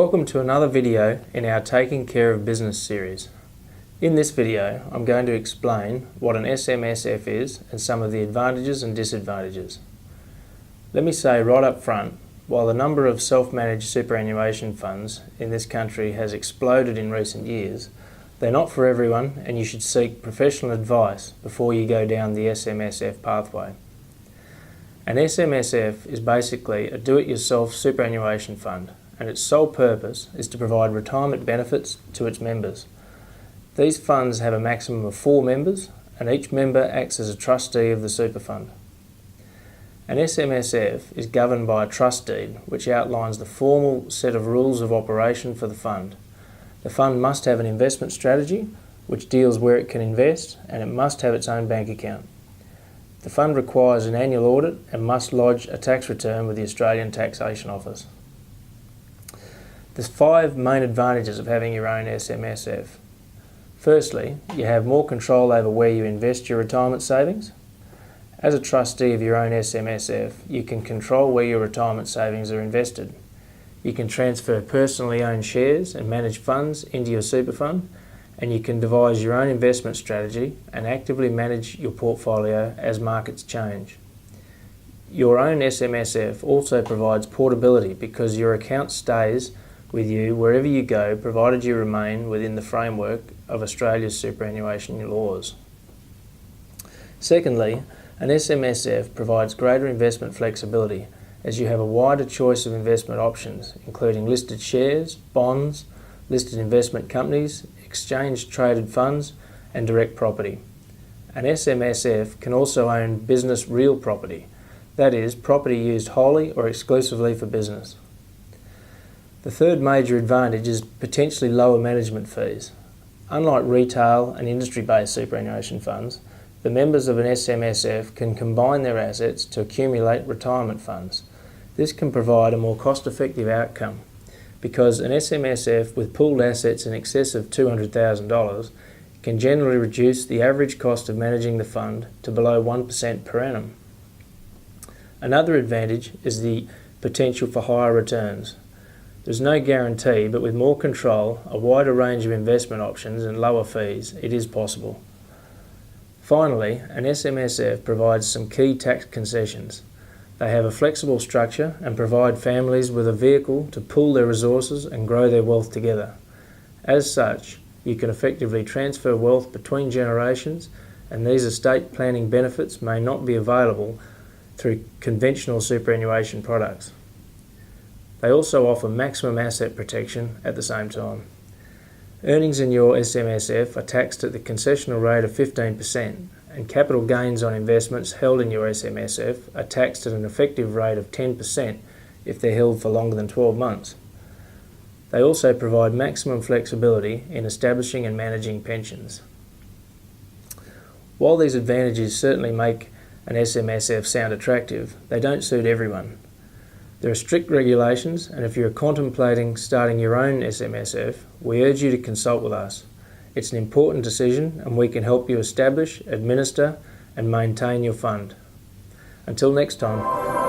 Welcome to another video in our Taking Care of Business series. In this video I'm going to explain what an SMSF is and some of the advantages and disadvantages. Let me say right up front, while the number of self-managed superannuation funds in this country has exploded in recent years, they're not for everyone and you should seek professional advice before you go down the SMSF pathway. An SMSF is basically a do-it-yourself superannuation fund, and its sole purpose is to provide retirement benefits to its members. These funds have a maximum of 4 members, and each member acts as a trustee of the super fund. An SMSF is governed by a trust deed which outlines the formal set of rules of operation for the fund. The fund must have an investment strategy which deals where it can invest, and it must have its own bank account. The fund requires an annual audit and must lodge a tax return with the Australian Taxation Office. There's 5 main advantages of having your own SMSF. Firstly, you have more control over where you invest your retirement savings. As a trustee of your own SMSF, you can control where your retirement savings are invested. You can transfer personally owned shares and manage funds into your super fund, and you can devise your own investment strategy and actively manage your portfolio as markets change. Your own SMSF also provides portability because your account stays with you wherever you go, provided you remain within the framework of Australia's superannuation laws. Secondly, an SMSF provides greater investment flexibility as you have a wider choice of investment options, including listed shares, bonds, listed investment companies, exchange-traded funds and direct property. An SMSF can also own business real property, that is, property used wholly or exclusively for business. The third major advantage is potentially lower management fees. Unlike retail and industry-based superannuation funds, the members of an SMSF can combine their assets to accumulate retirement funds. This can provide a more cost-effective outcome because an SMSF with pooled assets in excess of $200,000 can generally reduce the average cost of managing the fund to below 1% per annum. Another advantage is the potential for higher returns. There's no guarantee, but with more control, a wider range of investment options and lower fees, it is possible. Finally, an SMSF provides some key tax concessions. They have a flexible structure and provide families with a vehicle to pool their resources and grow their wealth together. As such, you can effectively transfer wealth between generations, and these estate planning benefits may not be available through conventional superannuation products. They also offer maximum asset protection at the same time. Earnings in your SMSF are taxed at the concessional rate of 15%, and capital gains on investments held in your SMSF are taxed at an effective rate of 10% if they're held for longer than 12 months. They also provide maximum flexibility in establishing and managing pensions. While these advantages certainly make an SMSF sound attractive, they don't suit everyone. There are strict regulations, and if you're contemplating starting your own SMSF, we urge you to consult with us. It's an important decision, and we can help you establish, administer and maintain your fund. Until next time.